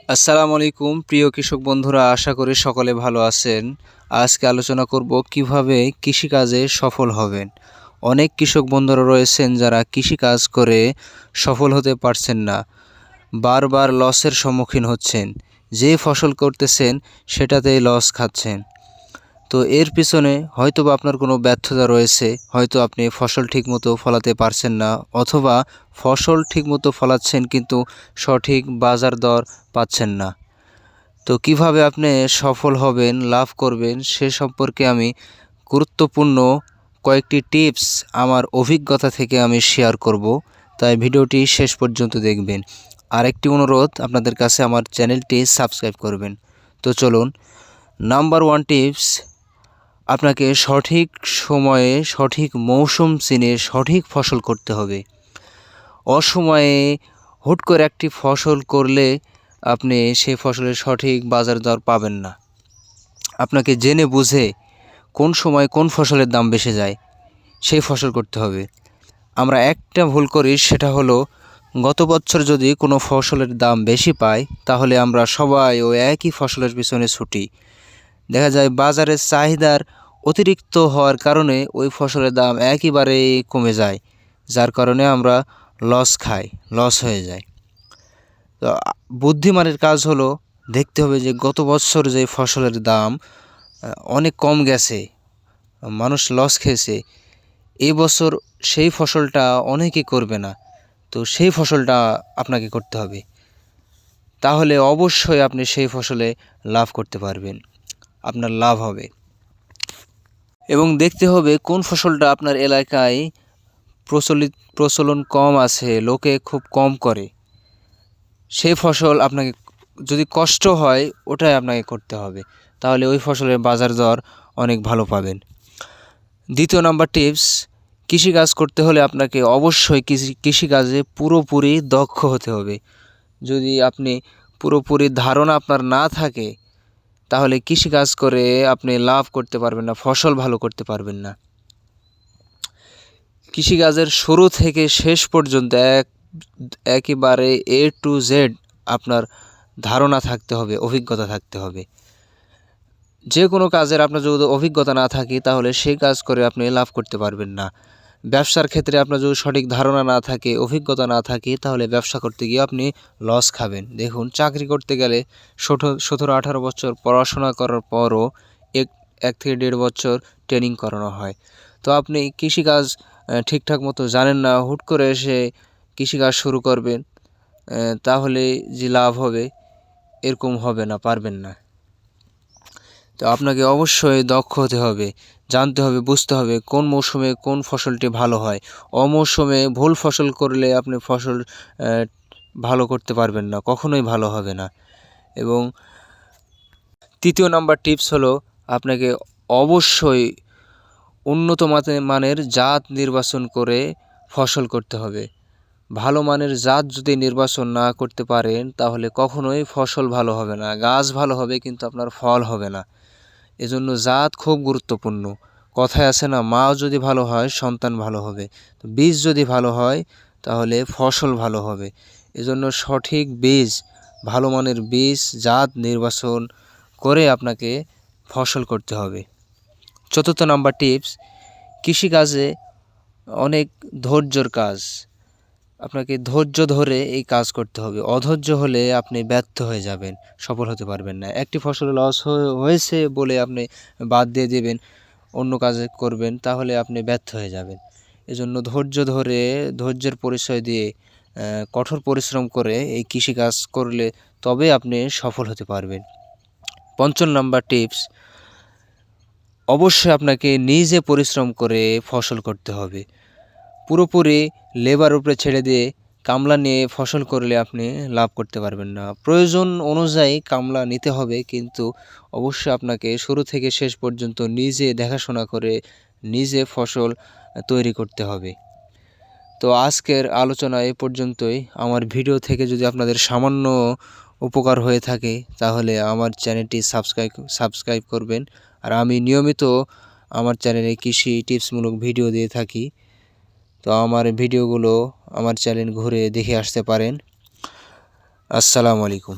আসসালামু আলাইকুম প্রিয় কৃষক বন্ধুরা, আশা করি সকলে ভালো আছেন। আজকে আলোচনা করব কিভাবে কৃষিকাজে সফল হবেন। অনেক কৃষক বন্ধুরা রয়েছেন যারা কৃষিকাজ করে সফল হতে পারছেন না, বারবার লসের সম্মুখীন হচ্ছেন। যে ফসল করতেছেন সেটাতেই লস খাচ্ছেন। তো এর পিছনে হয়তোবা আপনার কোনো ব্যর্থতা রয়েছে, হয়তো আপনি ফসল ঠিকমতো ফলাতে পারছেন না, অথবা ফসল ঠিকমতো ফলাচ্ছেন কিন্তু সঠিক বাজার দর পাচ্ছেন না। তো কিভাবে আপনি সফল হবেন, লাভ করবেন সে সম্পর্কে আমি গুরুত্বপূর্ণ কয়েকটি টিপস আমার অভিজ্ঞতা থেকে আমি শেয়ার করব, তাই ভিডিওটি শেষ পর্যন্ত দেখবেন। আরেকটি অনুরোধ আপনাদের কাছে, আমার চ্যানেলটি সাবস্ক্রাইব করবেন। তো চলুন, নাম্বার 1 টিপস, আপনাকে সঠিক সময়ে সঠিক মৌসুম চিনে সঠিক ফসল করতে হবে। অসময়ে হুট করে একটি ফসল করলে আপনি সেই ফসলের সঠিক বাজার দর পাবেন না। আপনাকে জেনে বুঝে কোন সময় কোন ফসলের দাম বেশি যায় সেই ফসল করতে হবে। আমরা একটা ভুল করি, সেটা হলো গত বছর যদি কোনো ফসলের দাম বেশি পাই তাহলে আমরা সবাই ওই একই ফসলের পিছনে ছুটি। দেখা যায় বাজারের চাহিদার অতিরিক্ত হওয়ার কারণে ওই ফসলের দাম একেবারেই কমে যায়, যার কারণে আমরা লস হয়ে যায়। তো বুদ্ধিমানের কাজ হলো দেখতে হবে যে গত বছর যে ফসলের দাম অনেক কম গেছে, মানুষ লস খেয়েছে, এই বছর সেই ফসলটা অনেকেই করবে না, তো সেই ফসলটা আপনাকে করতে হবে। তাহলে অবশ্যই আপনি সেই ফসলে লাভ করতে পারবেন, আপনার লাভ হবে। এবং দেখতে হবে কোন ফসলটা আপনার এলাকায় প্রচলন কম আছে, লোকে খুব কম করে, সেই ফসল আপনাকে, যদি কষ্ট হয় ওটাই আপনাকে করতে হবে, তাহলে ওই ফসলের বাজার দর অনেক ভালো পাবেন। দ্বিতীয় নাম্বার টিপস, কৃষিকাজ করতে হলে আপনাকে অবশ্যই কৃষিকাজে পুরোপুরি দক্ষ হতে হবে। যদি আপনি পুরোপুরি ধারণা আপনার না থাকে তাহলে কৃষিকাজ করে আপনি লাভ করতে পারবেন না, ফসল ভালো করতে পারবেন না। কৃষিকাজের শুরু থেকে শেষ পর্যন্ত একেবারে A to Z আপনার ধারণা থাকতে হবে, অভিজ্ঞতা থাকতে হবে। যে কোনো কাজের আপনার যদি অভিজ্ঞতা না থাকে তাহলে সেই কাজ করে আপনি লাভ করতে পারবেন না। ব্যবসার ক্ষেত্রে আপনার যদি সঠিক ধারণা না থাকে, অভিজ্ঞতা না থাকে, তাহলে ব্যবসা করতে গিয়ে আপনি লস খাবেন। দেখুন, চাকরি করতে গেলে 17-18 বছর পড়াশোনা করার পরও 1 থেকে 1.5 বছর ট্রেনিং করানো হয়। তো আপনি কৃষিকাজ ঠিকঠাক মতো জানেন না, হুট করে এসে কৃষিকাজ শুরু করবেন, তাহলে যে লাভ হবে এরকম হবে না, পারবেন না। তো আপনাকে অবশ্যই দক্ষ হতে হবে, জানতে হবে, বুঝতে হবে কোন মৌসুমে কোন ফসলটি ভালো হয়। অমৌসুমে ভুল ফসল করলে আপনি ফসল ভালো করতে পারবেন না, কখনোই ভালো হবে না। এবং তৃতীয় নাম্বার টিপস হলো, আপনাকে অবশ্যই উন্নত মানের জাত নির্বাচন করে ফসল করতে হবে। ভালো মানের জাত যদি নির্বাচন না করতে পারেন তাহলে কখনোই ফসল ভালো হবে না, গাছ ভালো হবে কিন্তু আপনার ফল হবে না। এজন্য জাত খুব গুরুত্বপূর্ণ। কথায় আছে না, মা যদি ভালো হয় সন্তান ভালো হবে। তো বীজ যদি ভালো হয় তাহলে ফসল ভালো হবে। এজন্য সঠিক বীজ, ভালো মানের বীজ, জাত নির্বাচন করে আপনাকে ফসল করতে হবে। চতুর্থ নাম্বার টিপস, কৃষিকাজে অনেক ধৈর্যর কাজ। আপনাকে ধৈর্য ধরে এই কাজ করতে হবে। অধৈর্য হলে আপনি ব্যর্থ হয়ে যাবেন, সফল হতে পারবেন না। একটি ফসল লস হয়েছে বলে আপনি বাদ দিয়ে দেবেন, অন্য কাজে করবেন, তাহলে আপনি ব্যর্থ হয়ে যাবেন। এজন্য ধৈর্য ধরে, ধৈর্যের পরিচয় দিয়ে কঠোর পরিশ্রম করে এই কৃষিকাজ করলে তবে আপনি সফল হতে পারবেন। পঞ্চম নাম্বার টিপস, অবশ্যই আপনাকে নিজে পরিশ্রম করে ফসল করতে হবে। পুরোপুরি লেবার উপরে ছেড়ে দিয়ে কামলা নিয়ে ফসল করলে আপনি লাভ করতে পারবেন না। প্রয়োজন অনুযায়ী কামলা নিতে হবে, কিন্তু অবশ্যই আপনাকে শুরু থেকে শেষ পর্যন্ত নিজে দেখাশোনা করে নিজে ফসল তৈরি করতে হবে। তো আজকের আলোচনা এ পর্যন্তই। আমার ভিডিও থেকে যদি আপনাদের সামান্য উপকার হয়ে থাকে তাহলে আমার চ্যানেলটি সাবস্ক্রাইব করবেন। আর আমি নিয়মিত আমার চ্যানেলে কৃষি টিপসমূলক ভিডিও দিয়ে থাকি, তো আমার ভিডিওগুলো আমার চ্যানেল ঘুরে দেখে আসতে পারেন। আসসালামু আলাইকুম।